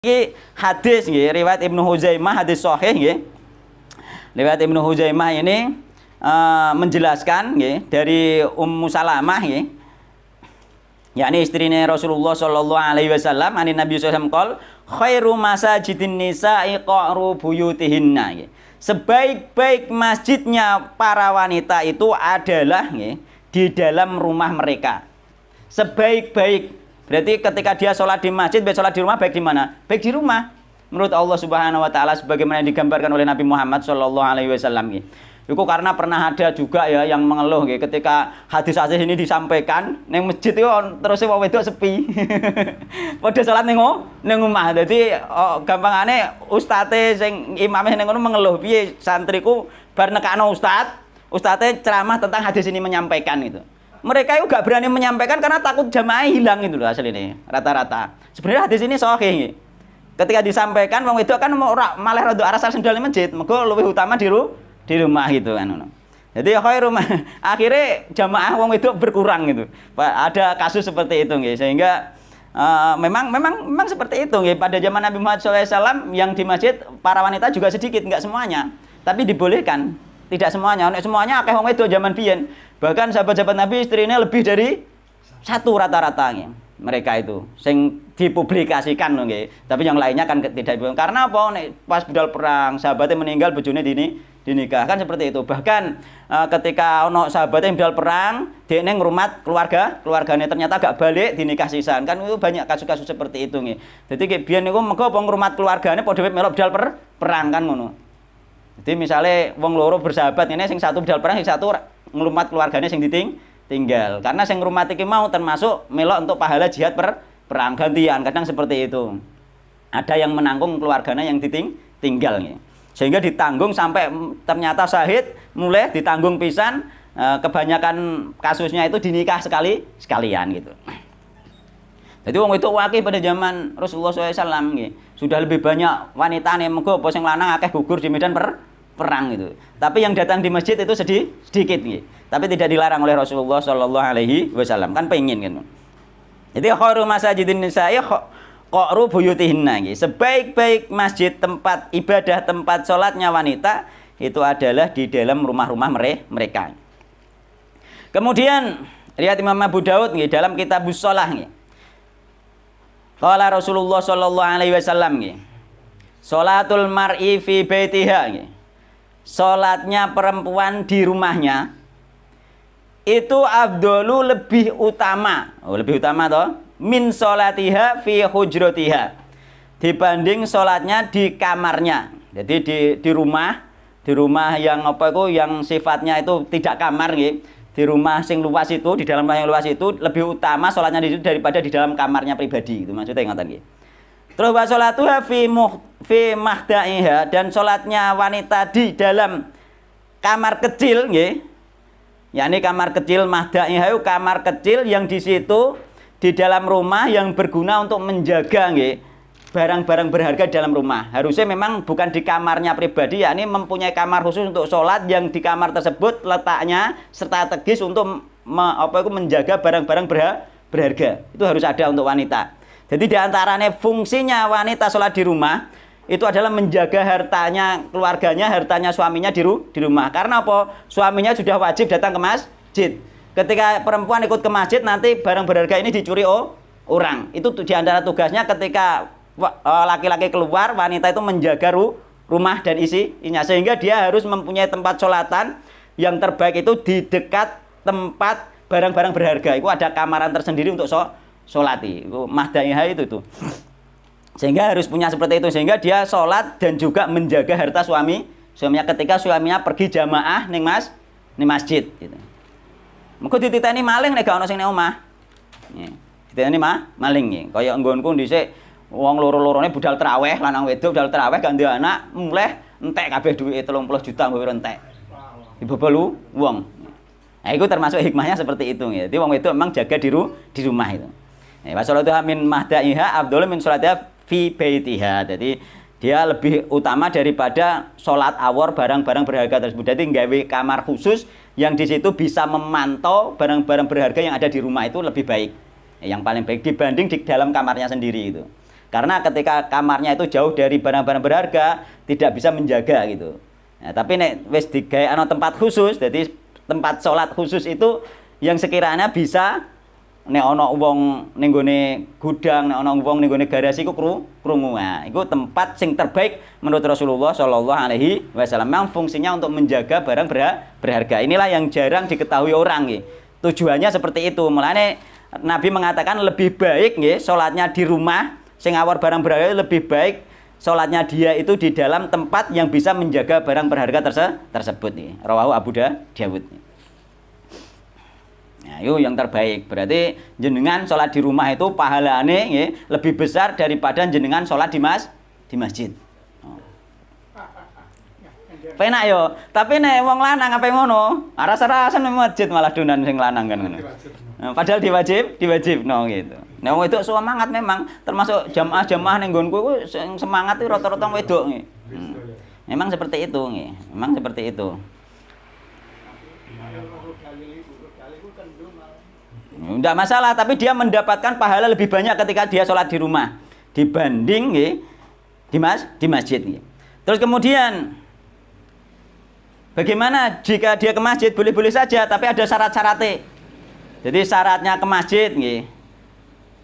Iki hadis nggih, riwayat Ibnu Huzaimah, hadis sahih nggih. Riwayat Ibnu Huzaimah ini menjelaskan nggih dari Ummu Salamah nggih. Yakni istrinya Rasulullah sallallahu alaihi wasallam, ani Nabi sallallahu alaihi wasallam, khairu masajidin nisa'i qa'ru buyutihinna nggih. Sebaik-baik masjidnya para wanita itu adalah nggih di dalam rumah mereka. Sebaik-baik. Berarti ketika dia sholat di masjid, baik sholat di rumah, baik di mana? Baik di rumah. Menurut Allah Subhanahu Wa Taala, sebagaimana digambarkan oleh Nabi Muhammad Shallallahu Alaihi Wasallam. Itu karena pernah ada juga ya yang mengeluh, ketika hadis-hadis ini disampaikan, neng masjid itu terusnya wong wedok sepi. Pada sholat neng rumah. Jadi gampangane ustate sing imamnya neng mengeluh, piye santriku bar nekakno ustadze ceramah tentang hadis ini menyampaikan itu. Mereka itu gak berani menyampaikan karena takut jamaah hilang itu loh aslinya rata-rata. Sebenarnya hadis ini sahih. Ketika disampaikan wong itu kan malah rada arasal sendal di masjid, mergo luwih utama di rumah gitu kan. Jadi rumah akhirnya jamaah wong itu berkurang gitu. Ada kasus seperti itu nggih. Sehingga memang seperti itu nggih. Pada zaman Nabi Muhammad SAW yang di masjid para wanita juga sedikit, enggak semuanya. Tapi dibolehkan. Tidak semuanya. Semuanya akeh wong itu zaman biyen. Bahkan sahabat-sahabat Nabi istrinya lebih dari satu rata-rata mereka itu sing dipublikasikan loh nggih. Tapi yang lainnya kan tidak dipublikasikan. Karena apa? Pas budal perang sahabatnya meninggal bojone dinikah kan seperti itu. Bahkan ketika ono sahabatnya budal perang dia neng ngrumat keluarganya ternyata gak balik dinikah sisan. Kan itu banyak kasus-kasus seperti itu nggih. Jadi kayak biyen niku mengko apa ngrumat keluarganya padha melok budal perang kan ngono. Jadi misalnya wong loro bersahabat ini sing satu budal perang sing satu ngrumat keluarganya sing tinggal. Karena sing ngrumat iki mau termasuk melok untuk pahala jihad perang gantian. Kadang seperti itu. Ada yang menanggung keluarganya yang tinggal nih. Sehingga ditanggung sampai ternyata syahid, mulai ditanggung pisan. Kebanyakan kasusnya itu dinikah sekalian gitu. Jadi wong itu wakil pada zaman Rasulullah SAW nih. Sudah lebih banyak wanita nih mengko apa sing lanang akeh gugur di medan perang itu. Tapi yang datang di masjid itu sedikit nih. Tapi tidak dilarang oleh Rasulullah Shallallahu Alaihi Wasallam. Kan pengen kan. Jadi khairu masajidin nisa'i qa'ru buyutihinna. Sebaik-baik masjid, tempat ibadah, tempat sholatnya wanita itu adalah di dalam rumah-rumah mereka. Kemudian riwayat Imam Abu Daud dalam Kitabus Shalah. Qala Rasulullah Shallallahu Alaihi Wasallam. Sholatul mar'i fi baitiha. Sholatnya perempuan di rumahnya itu afdolu lebih utama. Lebih utama toh min sholatiha fi hujratiha dibanding sholatnya di kamarnya. Jadi di rumah yang apa itu yang sifatnya itu tidak kamar nggih. Di rumah sing luas itu, di dalam rumah yang luas itu lebih utama sholatnya di situ daripada di dalam kamarnya pribadi. Itu maksudnya ngoten nggih. Terus wa sholatuha fi mahda'iha, dan sholatnya wanita di dalam kamar kecil nggih. Yakni kamar kecil mahda'iha itu kamar kecil yang di situ di dalam rumah yang berguna untuk menjaga nggih barang-barang berharga di dalam rumah. Harusnya memang bukan di kamarnya pribadi, yakni mempunyai kamar khusus untuk sholat yang di kamar tersebut letaknya strategis untuk menjaga barang-barang berharga. Itu harus ada untuk wanita. Jadi diantaranya fungsinya wanita sholat di rumah itu adalah menjaga hartanya keluarganya, hartanya suaminya di rumah. Karena apa? Suaminya sudah wajib datang ke masjid. Ketika perempuan ikut ke masjid nanti barang berharga ini dicuri orang. Itu diantara tugasnya ketika laki-laki keluar, wanita itu menjaga rumah dan isinya. Sehingga dia harus mempunyai tempat sholatan yang terbaik itu di dekat tempat barang-barang berharga. Itu ada kamaran tersendiri untuk sholati, mahda'iha itu tuh. Sehingga harus punya seperti itu, sehingga dia sholat dan juga menjaga harta suaminya ketika suaminya pergi jamaah ning masjid gitu. Mengko dititeni maling nek gak ono sing ning omah. Nggih. Dititeni maling nggih. Kaya nggonku dhisik wong loro-lorone budal traweh, lanang wedok budal traweh gak ndek anak, muleh entek kabeh duwike 30 juta mbok entek. Dibobol wong. Nah, itu termasuk hikmahnya seperti itu nggih. Jadi wong wedok memang jaga di rumah itu. Wa sholatuha min mahda'iha afdhalu min sholatiha fi baitiha. Jadi dia lebih utama daripada sholat awor barang-barang berharga tersebut. Jadi nggawe kamar khusus yang di situ bisa memantau barang-barang berharga yang ada di rumah itu lebih baik. Yang paling baik dibanding di dalam kamarnya sendiri itu. Karena ketika kamarnya itu jauh dari barang-barang berharga, tidak bisa menjaga gitu. Nah, tapi nek wis digawe ana tempat khusus, jadi tempat sholat khusus itu yang sekiranya bisa nek ana wong ning gone gudang, nek ana wong ning gone garasi iku krungu. Nah, iku tempat sing terbaik menurut Rasulullah Shallallahu alaihi wasallam. Memang fungsinya untuk menjaga barang berharga. Inilah yang jarang diketahui orang nggih. Tujuannya seperti itu. Mulane Nabi mengatakan lebih baik nggih salatnya di rumah sing awar barang berharga lebih baik salatnya dia itu di dalam tempat yang bisa menjaga barang berharga tersebut nih. Rawahu Abu Dawud. Nah, itu yang terbaik. Berarti jenengan sholat di rumah itu pahalane nggih lebih besar daripada jenengan sholat di masjid. Oh. Penak yo, tapi nek wong lanang ape ngono, rasa-rasa nang masjid malah donan sing lanang kan ngono. Nah, padahal diwajibno gitu. Nek wong wedok semangat memang termasuk jamaah-jamaah ning nggonku iku sing semangat itu rata-rata wedok nggih. Memang seperti itu nggih. Memang seperti itu. Enggak masalah, tapi dia mendapatkan pahala lebih banyak ketika dia sholat di rumah dibanding nggih di masjid nggih. Terus kemudian bagaimana jika dia ke masjid? Boleh-boleh saja, tapi ada syarat-syaratnya. Jadi syaratnya ke masjid nggih.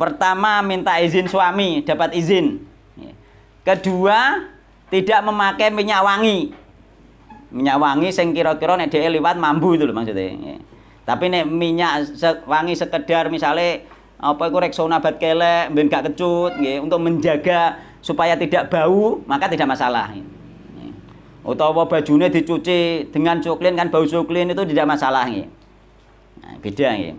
Pertama minta izin suami, dapat izin. Kedua, tidak memakai minyak wangi. Minyak wangi sing kira-kira nek dhewe liwat mambu itu lho maksudnya. Tapi nek minyak wangi sekedar misalnya apa iku Rexona bat kelek ben gak kecut nggih untuk menjaga supaya tidak bau, maka tidak masalah. Utawa bajune dicuci dengan cuklin kan bau cuklin itu tidak masalah nggih. Nah, beda nggih.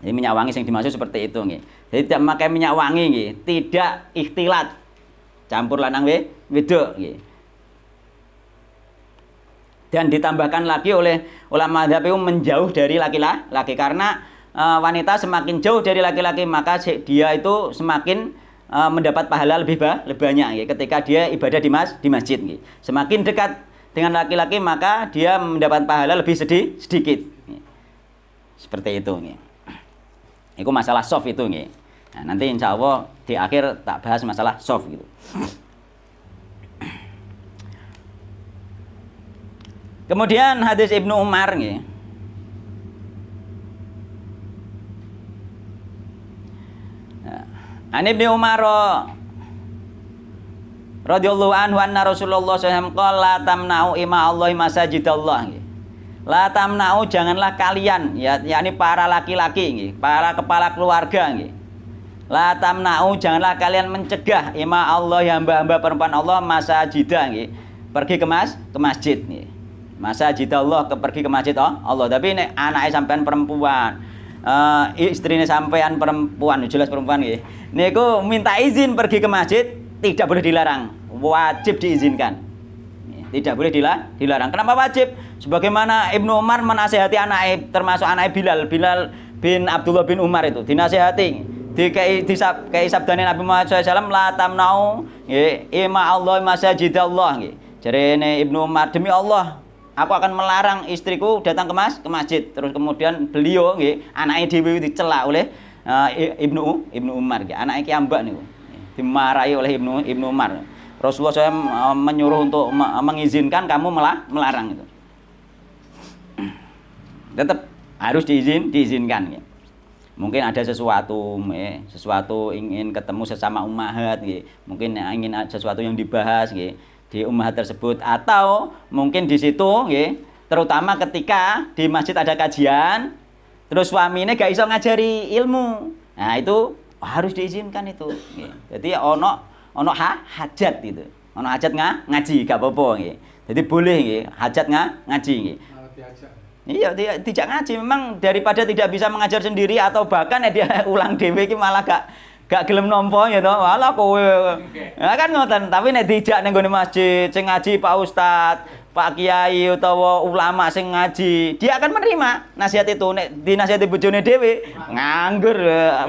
Jadi minyak wangi yang dimaksud seperti itu nggih. Jadi tidak memakai minyak wangi nggih, tidak ikhtilat. Campur lanang wedok nggih. Dan ditambahkan lagi oleh ulama madzhab itu menjauh dari laki-laki karena wanita semakin jauh dari laki-laki maka dia itu semakin mendapat pahala lebih banyak ya, ketika dia ibadah di masjid ya. Semakin dekat dengan laki-laki maka dia mendapat pahala lebih sedikit ya. Seperti itu ya. Itu masalah soft itu ya. Nah, nanti insya Allah di akhir tak bahas masalah soft gitu. Kemudian hadis Ibnu Umar nggih. An Ibnu Umar radhiyallahu anhu anna Rasulullah sallallahu alaihi wasallam qala tamna'u ima Allah masajidallah nggih. La tamna'u janganlah kalian yakni para laki-laki nggih, para kepala keluarga nggih. La tamna'u janganlah kalian mencegah ima Allah hamba-hamba perempuan Allah masajidah nggih. Pergi ke masjid nggih. Masajidallah pergi ke masjid Allah. Tapi nek anake sampean perempuan, istrinya sampean perempuan, jelas perempuan nggih. Niku minta izin pergi ke masjid, tidak boleh dilarang, wajib diizinkan. Tidak boleh dilarang. Kenapa wajib? Sebagaimana Ibnu Umar menasihati anake, termasuk anake Bilal bin Abdullah bin Umar itu dinasihati. Dikai sabdane Nabi Muhammad SAW, la tamna'u ima Allah masajidallah nggih. Jarene Ibnu Umar, demi Allah aku akan melarang istriku datang ke masjid. Terus kemudian beliau nggih, anake dhewe dicela oleh Ibnu Umar nggih. Anake ki ambak niku. Dimarahi oleh Ibnu Umar. Rasulullah SAW menyuruh untuk mengizinkan, kamu melarang itu. Tetap harus diizinkan nggih. Mungkin ada sesuatu ingin ketemu sesama ummahat nggih. Mungkin ingin sesuatu yang dibahas nggih di ummahat tersebut, atau mungkin di situ nggih, terutama ketika di masjid ada kajian terus suaminya gak iso ngajari ilmu. Nah, itu harus diizinkan itu nggih. Jadi ono hajat gitu. Ono hajat ngaji gak apa-apa nggih. Jadi boleh nggih, hajat ngaji nggih. Iya, tidak ngaji memang daripada tidak bisa mengajar sendiri atau bahkan dia ulang dhewe iki malah gak gelem nampa ya to. Walah kowe. Nah kan ngoten, tapi nek dijak ning gone masjid sing ngaji Pak Ustad, Pak Kiai utawa ulama sing ngaji, dia akan menerima nasihat itu. Nek dinasihati bojone dhewe nganggur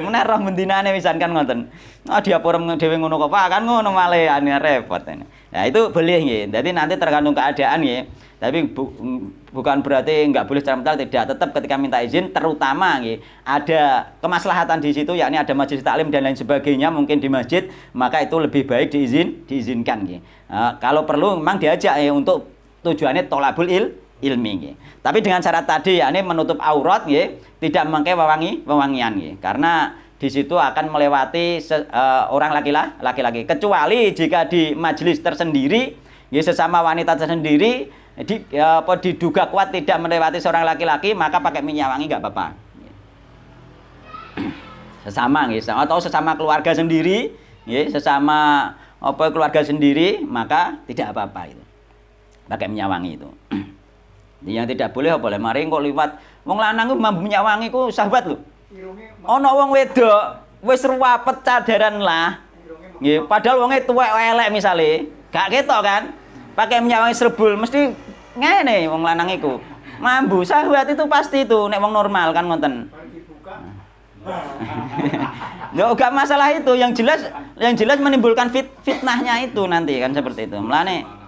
meneh roh bendinane wisan kan ngoten. Oh dia porem dhewe ngono kok Pak kan ngono malih ane repot. Nah itu boleh nggih. Jadi nanti tergantung keadaan nggih. Tapi bukan berarti nggak boleh secara mental, tidak. Tetap ketika minta izin, terutama ada kemaslahatan di situ, yakni ada majelis taklim dan lain sebagainya, mungkin di masjid, maka itu lebih baik diizinkan. Kalau perlu memang diajak untuk tujuannya tolabul ilmi. Tapi dengan syarat tadi, yakni menutup aurat, tidak memakai wewangian. Karena di situ akan melewati orang laki-laki. Kecuali jika di majelis tersendiri, sesama wanita tersendiri, diduga kuat tidak melewati seorang laki-laki, maka pakai minyak wangi nggak apa-apa. Sesama atau sesama keluarga sendiri, sesama keluarga sendiri, maka tidak apa-apa itu. Pakai minyak wangi itu. Yang tidak boleh boleh mari kok liwat wong lanang ku mambu minyak wangi ku sahabat lho. Ana wong wedok wis ruwapet cadaran lah. Nggih, padahal wonge tuwek elek misale, gak ketok kan? Pakai minyak wangi serbul mesti ngene wong lanang iku. Mambu syahwat itu pasti itu nek wong normal kan ngoten. Ya enggak masalah itu, yang jelas menimbulkan fitnahnya itu nanti kan seperti itu. Mulane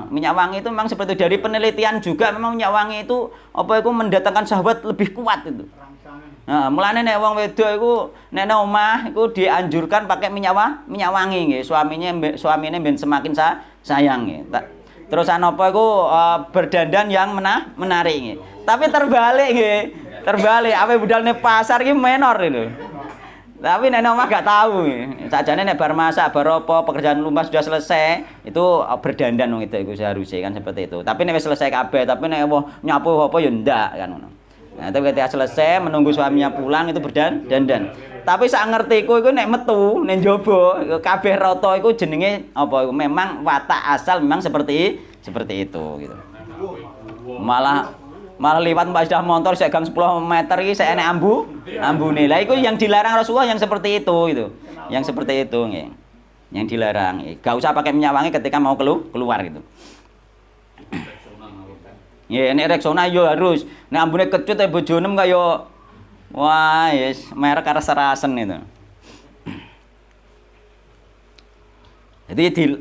minyak wangi itu memang seperti dari penelitian juga memang minyak wangi itu itu mendatangkan syahwat lebih kuat itu. Mulane nek wong wedok iku nek nang omah iku dianjurkan pakai minyak wangi nggih. Suamine ben semakin sayang nggih. Terus berdandan yang menarik nggih. Tapi terbalik nggih. Terbalik ape budal ning pasar iki menor itu. Tapi nek nang omah gak tahu nggih. Sakjane nek bar masak, bar apa pekerjaan rumah sudah selesai, itu berdandan wong itu seharusnya kan seperti itu. Tapi nek wis selesai kabeh, tapi nek nyapu apa ya ndak kan ngono. Nah, tapi ketika selesai menunggu suaminya pulang itu berdandan. Tapi sak ngertiku iku nek metu ning njaba kabeh rata iku jenenge memang watak asal memang seperti itu gitu. Malah liwat mbak motor segang 10 meter iki sik enek ambune. Lah iku yang dilarang Rasulullah yang seperti itu gitu. Yang seperti itu nggih. Yang dilarang. Gak usah pakai minyak wangi ketika mau keluar gitu. Ya, nek Rexona yo harus. Nek ambune kecut bojone kaya wah, yes, merek rasa-rasen itu. Jadi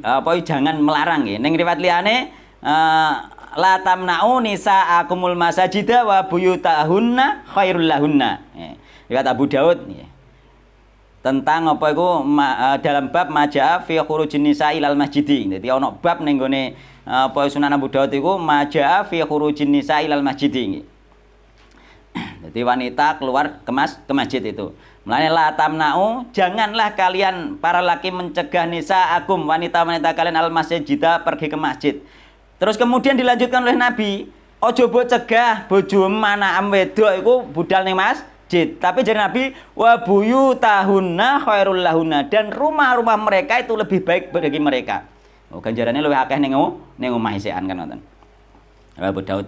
jangan melarang nggih. Ning riwayat liyane la tamna'u nisa'akumul masajida wa buyutahunna khairul lahunna. Riwayat Abu Daud nggih. Tentang dalam bab majaa fi khurujin nisa ilal masjidi. Dadi ana bab ning gone Sunan Abu Daud iku majaa fi khurujin nisa ilal masjidi. Jadi wanita keluar ke masjid itu. Mulane la tamna'u, janganlah kalian para laki mencegah nisa akum wanita-wanita kalian al masjida pergi ke masjid. Terus kemudian dilanjutkan oleh Nabi, ojo mbok cegah bojo manam wedok iku budal ning masjid. Tapi jadi Nabi wa buyutahunna khairul lahunna, dan rumah-rumah mereka itu lebih baik bagi mereka. Ganjarannya luwih akeh ning omah isekan kan ngoten. Abu Daud.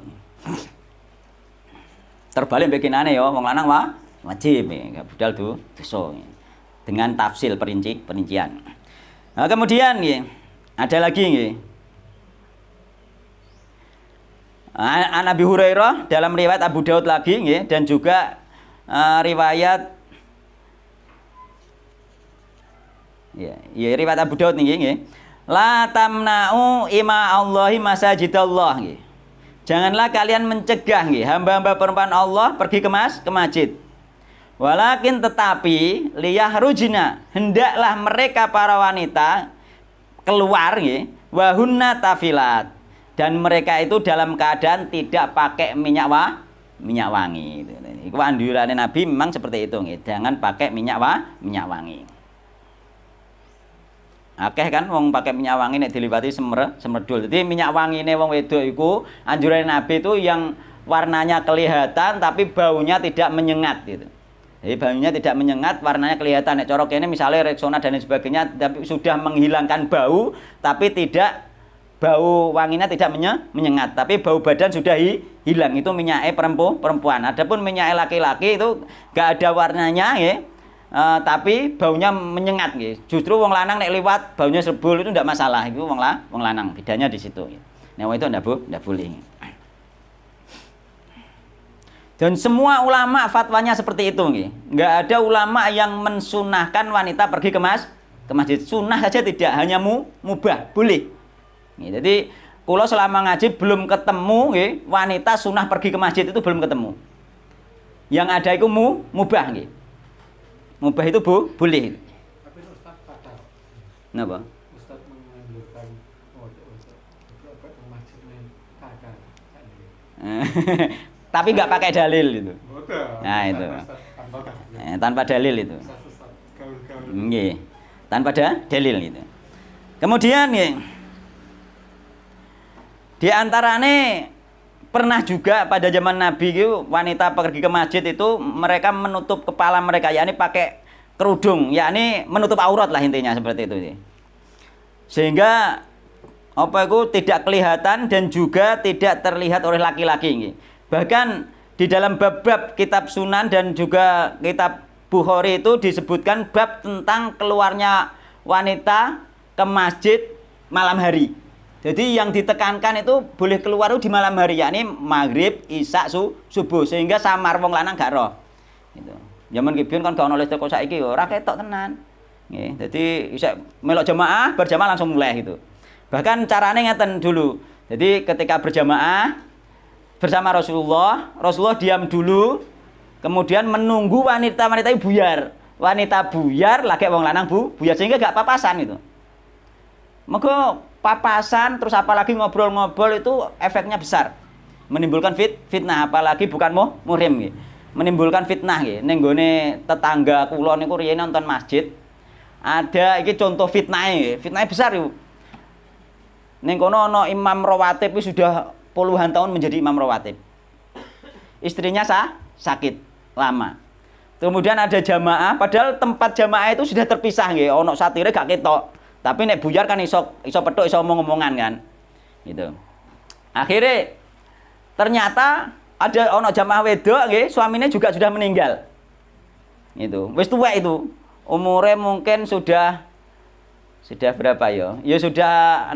Terbalik bikinane ya wong lanang wajib ya budal dosa dengan tafsil perincian. Nah, kemudian nggih ada lagi nggih. An Abi Hurairah dalam riwayat Abu Daud lagi nggih, dan juga riwayat riwayat Abu Daud nggih. La tamna'u ima Allahi masajidallah nggih. Janganlah kalian mencegah hamba-hamba perempuan Allah pergi ke masjid. Walakin tetapi liyahrujna, hendaklah mereka para wanita keluar wahunna tafilat, dan mereka itu dalam keadaan tidak pakai minyak wangi. Iku anjurane Nabi memang seperti itu jangan pakai minyak wangi. Akeh kan wong pakai minyak wangi nek diliwati semerdul. Jadi minyak wangine wong wedok iku anjuran Nabi itu yang warnanya kelihatan tapi baunya tidak menyengat gitu. Jadi baunya tidak menyengat, warnanya kelihatan. Nek cara kene misalnya Rexona dan lain sebagainya tapi sudah menghilangkan bau, tapi tidak bau wanginya tidak menyengat, tapi bau badan sudah hilang. Itu minyaknya perempuan. Adapun minyaknya laki-laki itu gak ada warnanya tapi baunya menyengat nggih. Justru wong lanang nek liwat baunya serbul itu ndak masalah. Itu wong lanang, bedanya di situ. Nek itu ndak boleh. Dan semua ulama fatwanya seperti itu nggih. Enggak ada ulama yang mensunahkan wanita pergi ke masjid. Sunnah saja tidak, hanya mubah, boleh. Nggih, jadi kula selama ngaji belum ketemu nggih, wanita sunnah pergi ke masjid itu belum ketemu. Yang ada itu mubah nggih. Mubah itu boleh. Tapi Ustaz fatal. Napa? Ustaz menganjurkan ke masjid kadang. Tapi nggak pakai dalil itu. Betul. Nah, itu. Tanpa Tanpa dalil itu. Nggih. Tanpa dalil itu. Kemudian nggih. Di antarane pernah juga pada zaman Nabi itu wanita pergi ke masjid itu mereka menutup kepala mereka, yakni pakai kerudung, yakni menutup aurat lah intinya seperti itu. Sehingga apa itu tidak kelihatan dan juga tidak terlihat oleh laki-laki nggih. Bahkan di dalam bab-bab kitab Sunan dan juga kitab Bukhari itu disebutkan bab tentang keluarnya wanita ke masjid malam hari. Jadi yang ditekankan itu boleh keluar di malam hari, yakni maghrib, isya, subuh, sehingga samar wong lanang gak roh. Gitu. Zaman kibiyen kan gak ono listrik kok saiki ora ketok tenan. Nggih, dadi isya melok jamaah, berjamaah langsung mulai gitu. Bahkan carane ngeten dulu. Jadi ketika berjamaah bersama Rasulullah diam dulu, kemudian menunggu wanita-wanita itu buyar. Wanita buyar, lagi wong lanang buyar, sehingga gak papasan itu. Maka papasan terus apalagi ngobrol-ngobrol itu efeknya besar. Menimbulkan fitnah, apalagi bukan muhrim nggih. Menimbulkan fitnah nggih. Ning gone tetangga kula niku riyen nonton masjid. Ada iki contoh fitnahe nggih. Fitnahe besar iku. Ning kono ana imam rawatib sudah puluhan tahun menjadi imam rawatib. Istrinya sakit lama. Kemudian ada jamaah, padahal tempat jamaah itu sudah terpisah nggih, ono satire gak ketok. Tapi nek buyar kan iso petuk, iso omong-omongan kan. Gitu. Akhirnya ternyata ada ono jamaah wedok nggih, suaminya juga sudah meninggal. Gitu. Wis tuwek itu. Umurnya mungkin sudah berapa ya? Ya sudah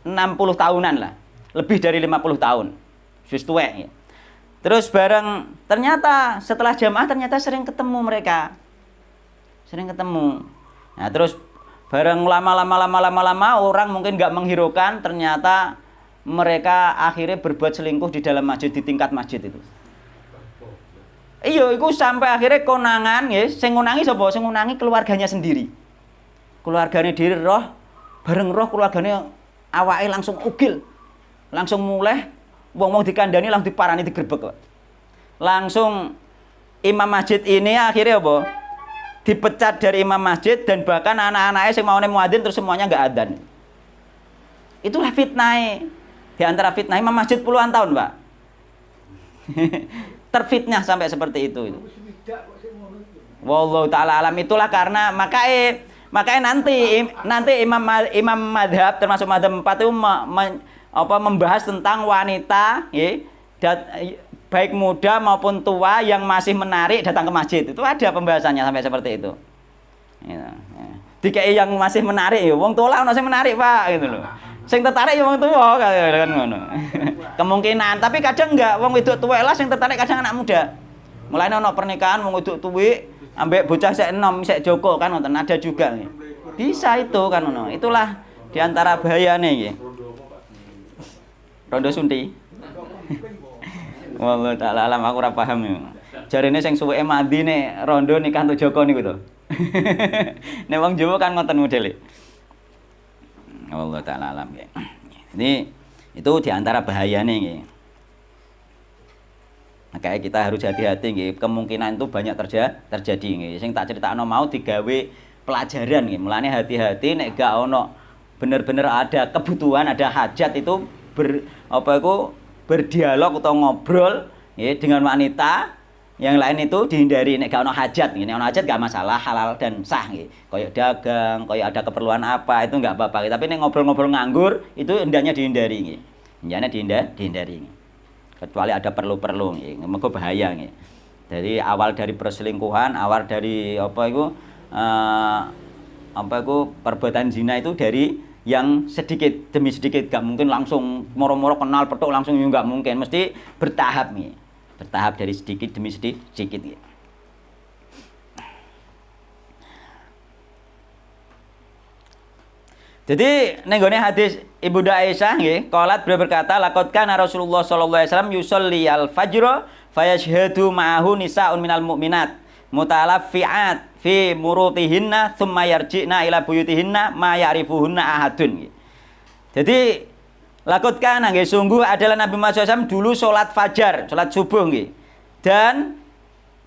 60 tahunan lah. Lebih dari 50 tahun. Wis tuwek ya. Terus bareng ternyata setelah jamaah ternyata sering ketemu mereka. Sering ketemu. Nah, terus bareng lama orang mungkin nggak menghiraukan, ternyata mereka akhirnya berbuat selingkuh di dalam masjid, di tingkat masjid itu. Iya, itu sampai akhirnya konangan ya, sing ngunangi sapa? Sing ngunangi keluarganya sendiri. Keluarganya diri bareng keluarganya awake langsung ugil. Langsung mulai wong-wong dikandani langsung diparani digerebek kok. Langsung imam masjid ini akhirnya apa? Dipecat dari imam masjid dan bahkan anak-anaknya yang mau muadzin terus semuanya nggak adzan. Itulah fitnah. Di antara fitnah imam masjid puluhan tahun, Pak. Terfitnah sampai seperti itu. Wallahu taala alam. Itulah karena makanya nanti imam madhab termasuk madhab 4 itu membahas tentang wanita baik muda maupun tua yang masih menarik datang ke masjid. Itu ada pembahasannya sampai seperti itu. Dikei yang masih menarik ya wong tua lah ono sing menarik, Pak, gitu loh. Sing tertarik ya wong tua kan ngono. Kemungkinan, tapi kadang enggak wong wedok tuwek lah sing tertarik kadang anak muda. Mulane ono pernikahan wong wedok tuwek ambek bocah sik enom sik joko kan wonten ada juga. Bisa itu kan ngono. Itulah di antara bahayane nggih. Rondo sunti. Wallahu taala alam aku ora paham yo. Jarine sing suweke mandi nek rondo nikah untuk Joko niku to. Nek wong Jawa kan ngoten modele. Wallahu taala alam nggih. Ini itu di antara bahayane nggih. Makanya kita harus hati-hati nggih. Kemungkinan itu banyak terjadi nggih. Sing tak critakno mau digawe pelajaran nggih. Mulane hati-hati nek gak ono bener-bener ada kebutuhan, ada hajat itu berdialog atau ngobrol ya, dengan wanita yang lain itu dihindari. Nek gak ono hajat, nek ono hajat gak masalah, halal dan sah nggih. Kayak dagang, kayak ada keperluan apa itu nggak apa-apa. Tapi nek ngobrol-ngobrol nganggur itu hendaknya dihindari nggih. Hendaknya dihindari nggih. Kecuali ada perlu-perlu nggih, mergo bahaya nggih. Jadi awal dari perselingkuhan, awal dari perbuatan zina itu yang sedikit demi sedikit, gak mungkin langsung moro-moro kenal petuk langsung, ya gak mungkin, mesti bertahap nih, bertahap dari sedikit demi sedikit ya. Jadi nenggone hadis Ibunda Aisyah nggih, qalat beliau berkata, laqad kana Rasulullah sallallahu alaihi wasallam yusolli al-fajr fayashhadu ma'ahu nisa'un minal mu'minat mutalaffi'at fi murutihinna thumma yarji'na ila buyutihinna ma ya'rifuhunna ahadun. Jadi laqad kana nggih, sungguh adalah Nabi Muhammad SAW dulu sholat fajar, sholat subuh nggih. Dan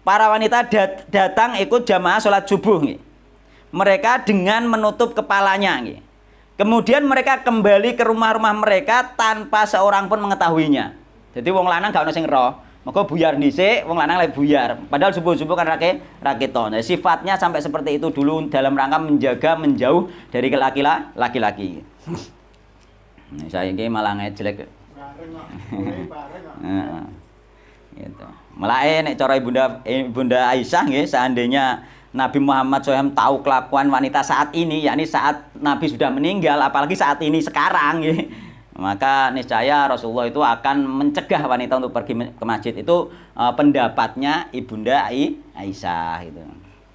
para wanita datang ikut jamaah sholat subuh nggih. Mereka dengan menutup kepalanya nggih. Kemudian mereka kembali ke rumah-rumah mereka tanpa seorang pun mengetahuinya. Jadi wong lanang gak ono sing roh. Maka buyar dhisik, wong lanang lagi buyar. Padahal subuh-subuh kan raketon. Nah, sifatnya sampai seperti itu dulu dalam rangka menjaga menjauh dari laki-laki. Nah, saya ini malah ngejelek. Bareng kok, mulai bareng kok. Heeh. Gitu. Malah nek cara Ibunda Aisyah nggih, seandainya Nabi Muhammad SAW tahu kelakuan wanita saat ini, yakni saat Nabi sudah meninggal, apalagi saat ini sekarang gitu, maka niscaya Rasulullah itu akan mencegah wanita untuk pergi ke masjid. Itu pendapatnya Ibunda Aisyah gitu.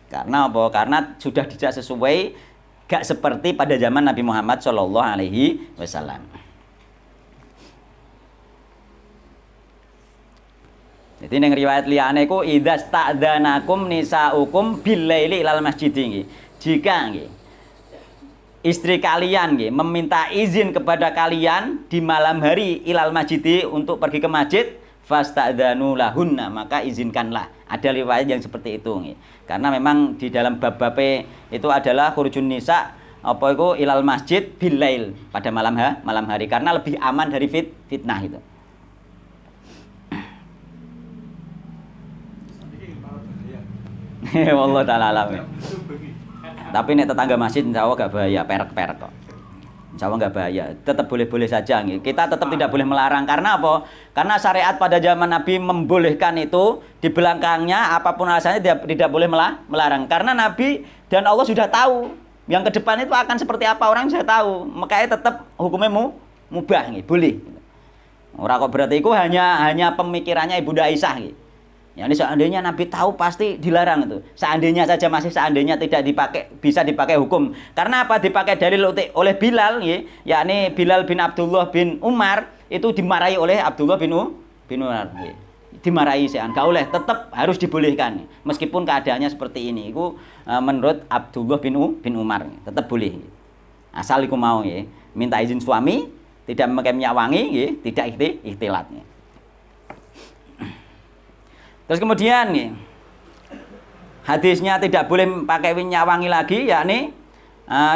Karena apa? Karena sudah tidak sesuai, gak seperti pada zaman Nabi Muhammad SAW. Jadi ning riwayat liyane iku idza sta'dzanakum nisaukum billaili ilal masjid nggih. Jika nggih istri kalian nggih meminta izin kepada kalian di malam hari ilal masjid untuk pergi ke masjid, fasta'dzanu lahunna, maka izinkanlah. Ada riwayat yang seperti itu nggih. Karena memang di dalam bab-bab itu adalah khurujun nisa apa itu ilal masjid billail pada malam hari karena lebih aman dari fitnah itu. Wallah taala alam. Tapi nek tetangga masjid insyaallah gak bahaya, perek-perek kok. Insyaallah gak bahaya. Tetap boleh-boleh saja nggih. Kita tetap tidak boleh melarang karena apa? Karena syariat pada zaman Nabi membolehkan itu, di belakangnya apapun alasannya tidak boleh melarang. Karena Nabi dan Allah sudah tahu yang ke depan itu akan seperti apa, orang sudah tahu. Makanya tetap hukumnya mubah nggih, boleh. Ora kok berarti itu hanya pemikirannya Ibunda Aisyah nggih. Ya ini seandainya Nabi tahu pasti dilarang itu. Seandainya saja masih seandainya tidak dipakai, bisa dipakai hukum. Karena apa? Dipakai dalil oleh Bilal, yakni Bilal bin Abdullah bin Umar itu dimarahi oleh Abdullah bin Umar. Dimarahi sean, gak oleh, tetap harus dibolehkan. Meskipun keadaannya seperti ini, itu menurut Abdullah bin Umar tetap boleh. Asal iku mau minta izin suami, tidak memakai minyak wangi, tidak ikhtilat. Terus kemudian nih, hadisnya tidak boleh pakai minyak wangi lagi, yakni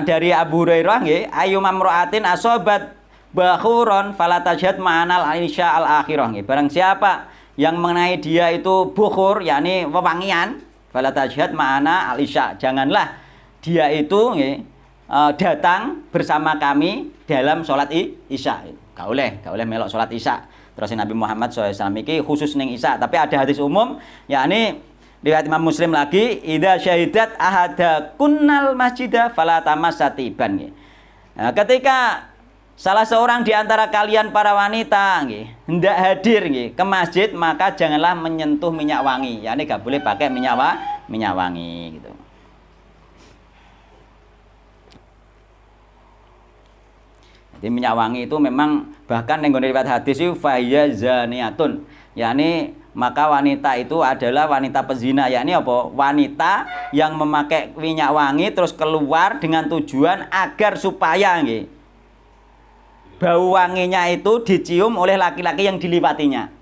dari Abu Hurairah nggih, ayyumam ra'atin asobat bakhuron fala tajhad ma'anal aisya al akhirah nggih. Barang siapa yang mengenai dia itu bukhur, yakni wewangian, fala tajhad ma'ana al isya. Janganlah dia itu nggih datang bersama kami dalam sholat isya. Gak oleh melok sholat isya. Terus Nabi Muhammad SAW ini khusus ning isya, tapi ada hadis umum, yakni riwayat Imam Muslim lagi, idza syahidat ahada kunnal masjidah fala tamassatiban. Nah, ketika salah seorang di antara kalian para wanita hendak hadir ke masjid, maka janganlah menyentuh minyak wangi, yakni gak boleh pakai minyak wangi gitu. Jadi minyak wangi itu memang bahkan yang riwayat hadis itu fahiya zaniatun, yakni maka wanita itu adalah wanita pezina, yakni apa? Wanita yang memakai minyak wangi terus keluar dengan tujuan agar supaya bau wanginya itu dicium oleh laki-laki yang diliwatinya.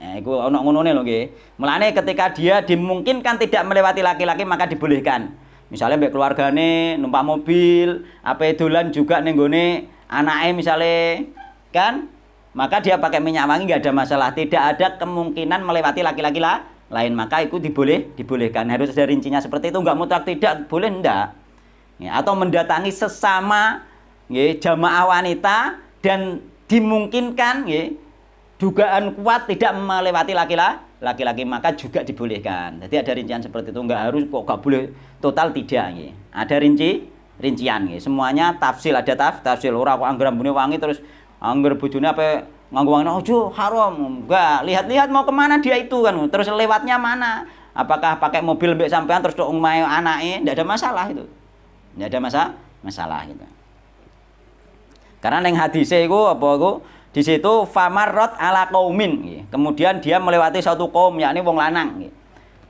Nah, itu ono ngonone lho nggih. Mulane ketika dia dimungkinkan tidak melewati laki-laki maka dibolehkan. Misalnya mbek keluargane numpak mobil, apa dolan juga ning gone anake misalnya kan, maka dia pakai minyak wangi nggak ada masalah, tidak ada kemungkinan melewati laki-laki lain, maka itu dibolehkan. Harus ada rincinya seperti itu, nggak mutlak tidak boleh ndak. Ya, atau mendatangi sesama jamaah wanita dan dimungkinkan dugaan kuat tidak melewati laki-laki maka juga dibolehkan. Jadi ada rincian seperti itu, nggak harus kok nggak boleh total tidak. Ada rincian nggih. Semuanya tafsil, ada tafsil. Ora kok angger ambune wangi terus angger bojone apa nganggo wangi ojo haram. Enggak, lihat-lihat mau kemana dia itu kan. Terus lewatnya mana? Apakah pakai mobil mbek sampean terus tok omahe anake? Ndak ada masalah itu. Ndak ada masalah gitu. Karena neng hadise iku apa iku di situ famarrot ala qaumin. Kemudian dia melewati satu kaum yakni wong lanang.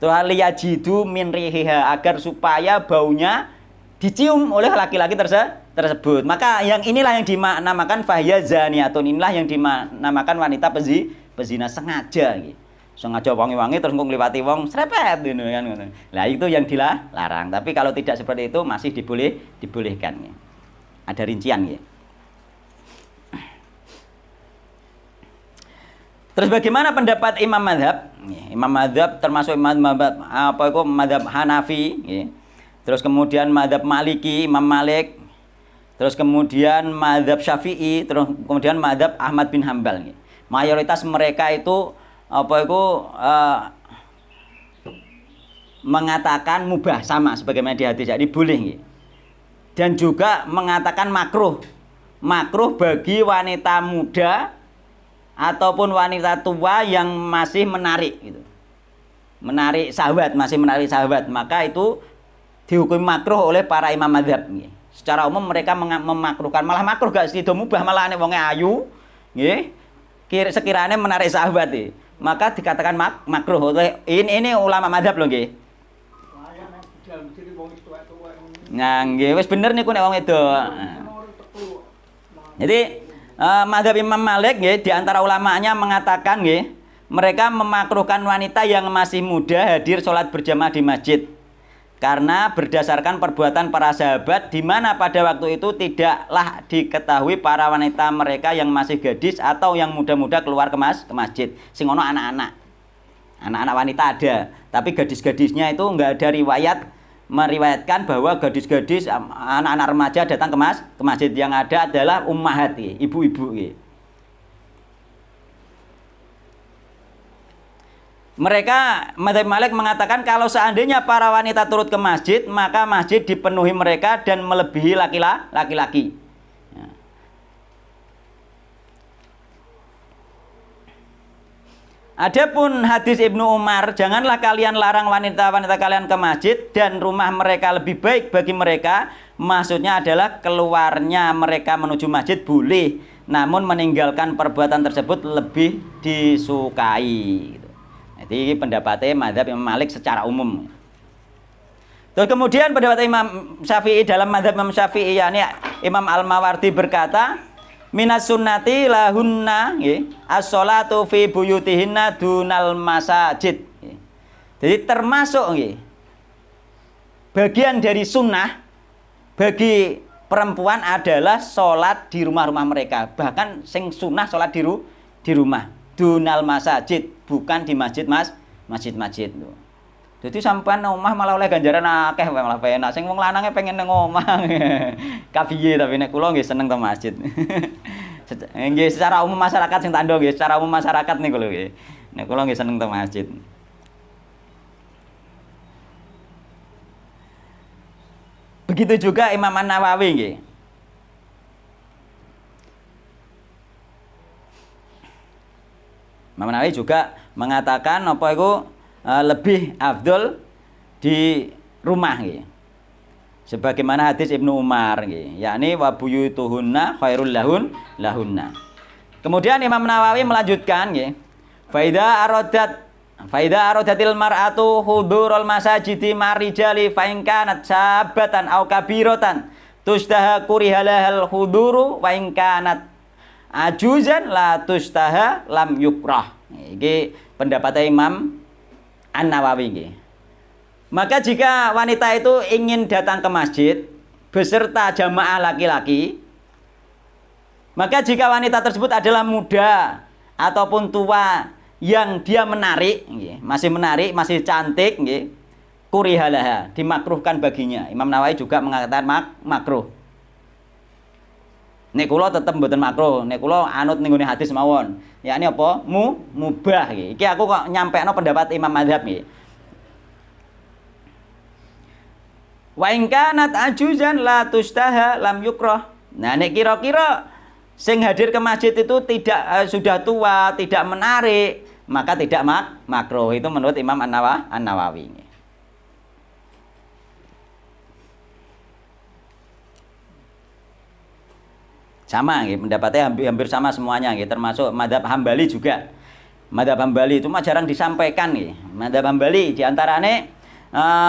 Terus liyajidu min rihiha agar supaya baunya dicium oleh laki-laki tersebut. Maka yang inilah yang dinamakan fahya zaniatun. Inilah yang dinamakan wanita pezina sengaja. Sengaja wangi-wangi terus ngliwati wong srepet gitu kan. Nah itu yang dilarang. Tapi kalau tidak seperti itu masih dibolehkan. Ada rincian ya. Terus bagaimana pendapat Imam Madhab? Imam Madhab termasuk Imam Madhab apa itu Madhab Hanafi, terus kemudian Madhab Maliki, Imam Malik, terus kemudian Madhab Syafi'i, terus kemudian Madhab Ahmad bin Hambal. Mayoritas mereka itu apa itu mengatakan mubah sama sebagaimana di hadis, jadi boleh. Dan juga mengatakan makruh bagi wanita muda ataupun wanita tua yang masih menarik gitu. Masih menarik sahabat, maka itu dihukum makruh oleh para imam madzhab nggih. Secara umum mereka memakruhkan, malah makruh gak sida mubah, malah nek wonge ayu nggih. Sekiranya menarik sahabat maka dikatakan makruh oleh ini ulama madzhab lho nggih. Nah, nggih wis bener niku nek wong itu. Jadi Madzhab Imam Malik nggih di antara ulamanya mengatakan nggih, mereka memakruhkan wanita yang masih muda hadir sholat berjamaah di masjid. Karena berdasarkan perbuatan para sahabat di mana pada waktu itu tidaklah diketahui para wanita mereka yang masih gadis atau yang muda-muda keluar ke masjid. Sing ono anak-anak. Anak-anak wanita ada, tapi gadis-gadisnya itu enggak ada riwayat meriwayatkan bahwa gadis-gadis anak-anak remaja datang ke masjid. Yang ada adalah ummahat, ibu-ibu. Mereka Madzhab Malik mengatakan kalau seandainya para wanita turut ke masjid, maka masjid dipenuhi mereka dan melebihi laki-laki. Adapun hadis Ibnu Umar, janganlah kalian larang wanita-wanita kalian ke masjid dan rumah mereka lebih baik bagi mereka. Maksudnya adalah keluarnya mereka menuju masjid boleh, namun meninggalkan perbuatan tersebut lebih disukai. Jadi pendapatnya Madzhab Imam Malik secara umum. Terus kemudian pendapat Imam Syafi'i dalam Madzhab Imam Syafi'i, yakni Imam Al-Mawardi berkata, minas sunnati lahunna as-sholatu fi buyutihinna dunal masajid. Jadi termasuk bagian dari sunnah bagi perempuan adalah sholat di rumah-rumah mereka. Bahkan sing sunnah sholat di rumah dunal masajid, bukan di masjid-masjid. Jadi sampean omah malah oleh ganjaran akeh malah penak. Sing wong lanange pengen nang omah. Kapiye tapi nek kula nggih seneng teng masjid. Nggih secara umum masyarakat sing tandha nggih, secara umum masyarakat niku lho nggih. Nek kula nggih seneng teng masjid. Begitu juga Imam An-Nawawi nggih. Imam Nawawi juga mengatakan apa itu lebih afdol di rumah gitu. Sebagaimana hadis Ibnu Umar gitu, yakni wa buyutuhunna khairul lahunna. Kemudian Imam Nawawi melanjutkan gitu, faida aradatil mar'atu hudurul masajidi marijali fa in kanat sabatan aw kabiratan tustaha kurihalahal huduru wa in kanat ajuzan la tustaha lam yukrah. Iki pendapatnya Imam An-Nawawi. Maka jika wanita itu ingin datang ke masjid beserta jamaah laki-laki, maka jika wanita tersebut adalah muda ataupun tua yang dia menarik, masih cantik, kurihalaha, dimakruhkan baginya. Imam Nawawi juga mengatakan makruh. Nek kula tetep mboten makruh, nek kula anut ning ngene hadis mawon. Yakni apa? Mubah iki. Iki aku kok nyampekno pendapat Imam Madzhab iki. Wa in kanat ajuzan la tustaha lam yukrah. Nah nek kira-kira sing hadir ke masjid itu tidak sudah tua, tidak menarik, maka tidak makruh. Itu menurut Imam An-Nawawi. Sama nggih, pendapatnya hampir sama semuanya nggih, termasuk mazhab Hambali juga. Mazhab Hambali itu mah jarang disampaikan nggih. Mazhab Hambali di antaranya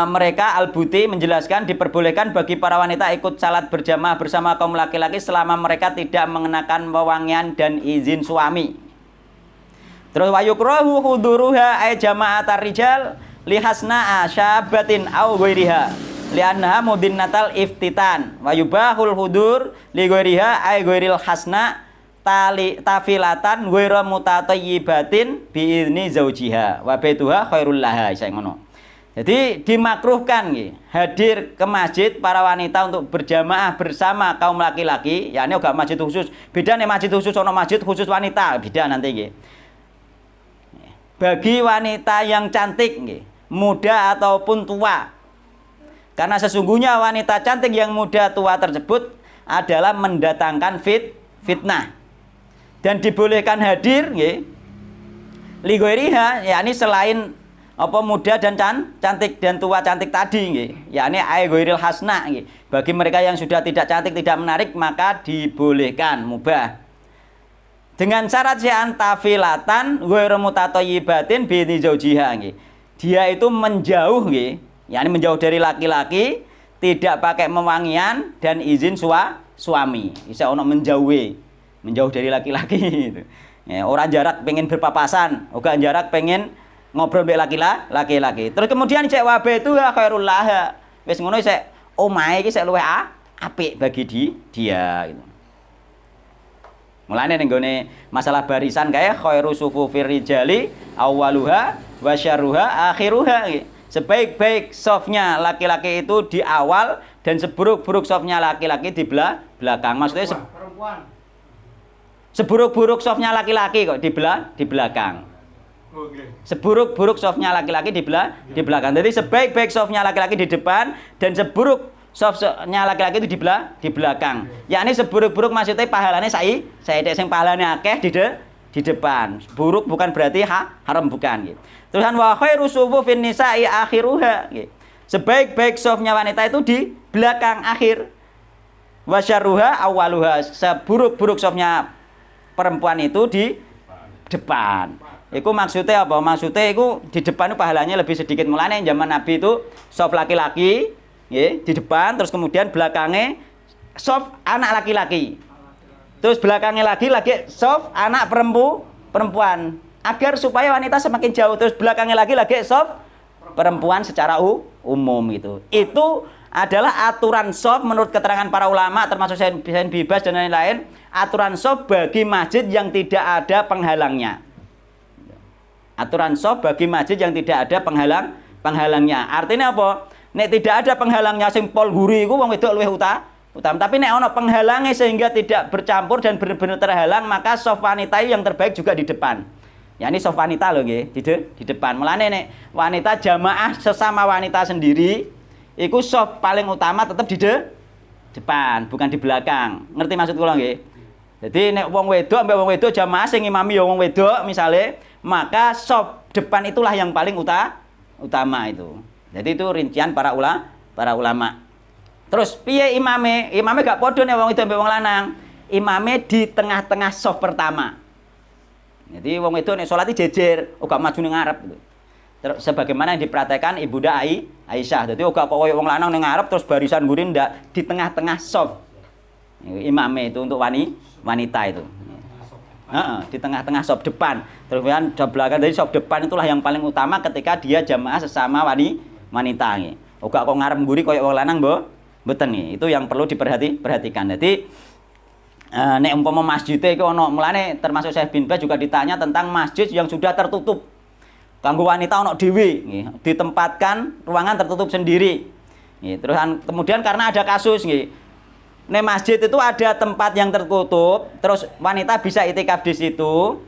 mereka Al-Buti menjelaskan diperbolehkan bagi para wanita ikut salat berjamaah bersama kaum laki-laki selama mereka tidak mengenakan wewangian dan izin suami. Terus wa yukrahu huduruha ay jama'atar rijal li hasna'a syabatin aw ghairiha. Li'annaha mudinnatal iftitan wa yubahul hudur li ghairiha ay ghairil hasna tafilatan ghairu mutatayyibatin bi idzni zaujiha wa baituha khairul laha saya ngono. Jadi dimakruhkan nggih hadir ke masjid para wanita untuk berjamaah bersama kaum laki-laki, yakni enggak masjid khusus. Beda nih masjid khusus ono masjid khusus wanita, beda nanti nggih. Bagi wanita yang cantik nggih, muda ataupun tua. Karena sesungguhnya wanita cantik yang muda tua tersebut adalah mendatangkan fitnah. Dan dibolehkan hadir nggih li ghairiha, yakni selain apa muda dan cantik dan tua cantik tadi nggih, yakni ay ghairil hasna nggih. Bagi mereka yang sudah tidak cantik, tidak menarik, maka dibolehkan mubah. Dengan syarat sya'an tafilatan ghairu mutatayyibatin bi idzni zaujiha nggih. Dia itu menjauh nggih, yakni menjauh dari laki-laki, tidak pakai mewangian dan izin suami. Bisa ono menjauh dari laki-laki gitu. Ya, orang jarak pengen berpapasan, orang jarak pengen ngobrol mbek laki-laki. Terus kemudian cek wabe itu khairul laha. Wis ngono sik omahe iki sik luwih apik bagi dia gitu. Mulane ning gone masalah barisan kae khairu sufufir rijali awwaluha wa syarruha akhiruha gitu. Sebaik-baik sofnya laki-laki itu di awal dan seburuk-buruk sofnya laki-laki di belakang. Maksudnya perempuan. Seburuk-buruk sofnya laki-laki kok di belakang. Oke. Seburuk-buruk sofnya laki-laki di belakang. Jadi sebaik-baik sofnya laki-laki di depan dan seburuk sofnya laki-laki itu di belakang. Yakni seburuk-buruk maksudnya pahalanya saya sing pahalanya akeh di depan. Buruk bukan berarti haram bukan gitu. Terusan wa khairu sufufin nisa'i akhiruha gitu. Sebaik-baik sofnya wanita itu di belakang akhir. Wa syarruha awwaluha. Seburuk-buruk sofnya perempuan itu di depan. Iku maksudnya apa? Maksudnya iku di depan itu pahalanya lebih sedikit. Mulane zaman Nabi itu sof laki-laki nggih, di depan, terus kemudian belakangnya sof anak laki-laki. Terus belakangnya lagi sof anak perempuan. Agar supaya wanita semakin jauh, terus belakangnya lagi soft perempuan secara umum gitu. Itu adalah aturan soft menurut keterangan para ulama termasuk Syekh Bibas dan lain-lain, aturan soft bagi masjid yang tidak ada penghalangnya. Aturan soft bagi masjid yang tidak ada penghalangnya. Artinya apa? Nek tidak ada penghalangnya sing pol guri iku wong wedok luwih utama. Tapi nek ana penghalangnya sehingga tidak bercampur dan benar-benar terhalang, maka soft wanita yang terbaik juga di depan. Ya ini soft wanita loh nggih, di depan. Mulane nek wanita jamaah sesama wanita sendiri, iku soft paling utama tetap di depan, bukan di belakang. Ngerti maksud kula nggih? Jadi nek wong wedok ambek wong wedok jamaah sing imami ya wong wedok misale, maka soft depan itulah yang paling utama itu. Jadi itu rincian para ulama. Terus piye imame? Imame gak padha nek wong wedok ambek wong lanang. Imame di tengah-tengah soft pertama. Jadi wong wedok nek salat jejer, ora maju ning ngarep gitu. Terus sebagaimana yang dipraktekkan Ibunda Aisyah. Jadi ora kok koyo wong lanang ning ngarep terus barisan guri ndak, di tengah-tengah soft. Imame itu untuk wanita itu. Di tengah-tengah soft depan. Terus kemudian di belakang, jadi soft depan itulah yang paling utama ketika dia jamaah sesama wanita nggih. Ora kok ngarep guri koyo wong lanang mboten nggih. Itu yang perlu diperhatikan. Jadi nek umpama masjid iki ana, mulane termasuk Syekh bin Baz juga ditanya tentang masjid yang sudah tertutup. Kanggo wanita ana dhewe nggih, ditempatkan ruangan tertutup sendiri. Nggih, terus kemudian karena ada kasus nggih. Nek masjid itu ada tempat yang tertutup, terus wanita bisa itikaf di situ.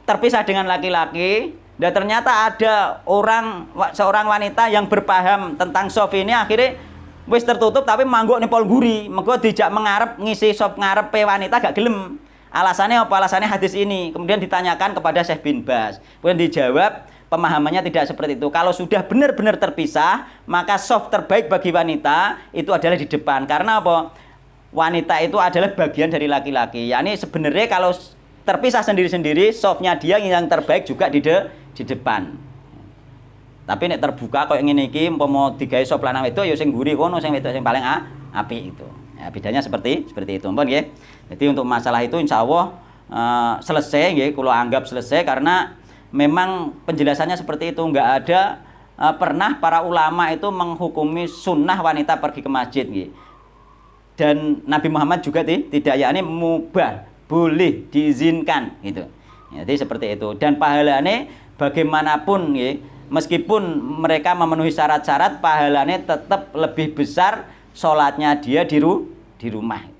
Terpisah dengan laki-laki, Dan ternyata ada seorang wanita yang berpaham tentang soft ini akhirnya wis tertutup tapi mangguk ning pol guri. Mergo dijak mengarep ngisi sop ngarepe wanita gak gelem. Alasannya apa? Alasannya hadis ini. Kemudian ditanyakan kepada Syekh bin Baz. Kemudian dijawab pemahamannya tidak seperti itu. Kalau sudah benar-benar terpisah, maka soft terbaik bagi wanita itu adalah di depan. Karena apa? Wanita itu adalah bagian dari laki-laki. Yani sebenarnya kalau terpisah sendiri-sendiri, softnya dia yang terbaik juga di depan. Tapi nek terbuka kok ngene iki umpama digawe sop lanang wedok ya sing mburi kono sing wedok sing paling apik itu. Ya bedanya seperti itu ampun nggih. Jadi untuk masalah itu insyaallah selesai nggih kula anggap selesai karena memang penjelasannya seperti itu, enggak ada pernah para ulama itu menghukumi sunnah wanita pergi ke masjid nggih. Dan Nabi Muhammad juga tidak yakni mubah, boleh diizinkan gitu. Jadi seperti itu dan pahalane bagaimanapun nggih, meskipun mereka memenuhi syarat-syarat pahalane tetap lebih besar salatnya dia di rumah.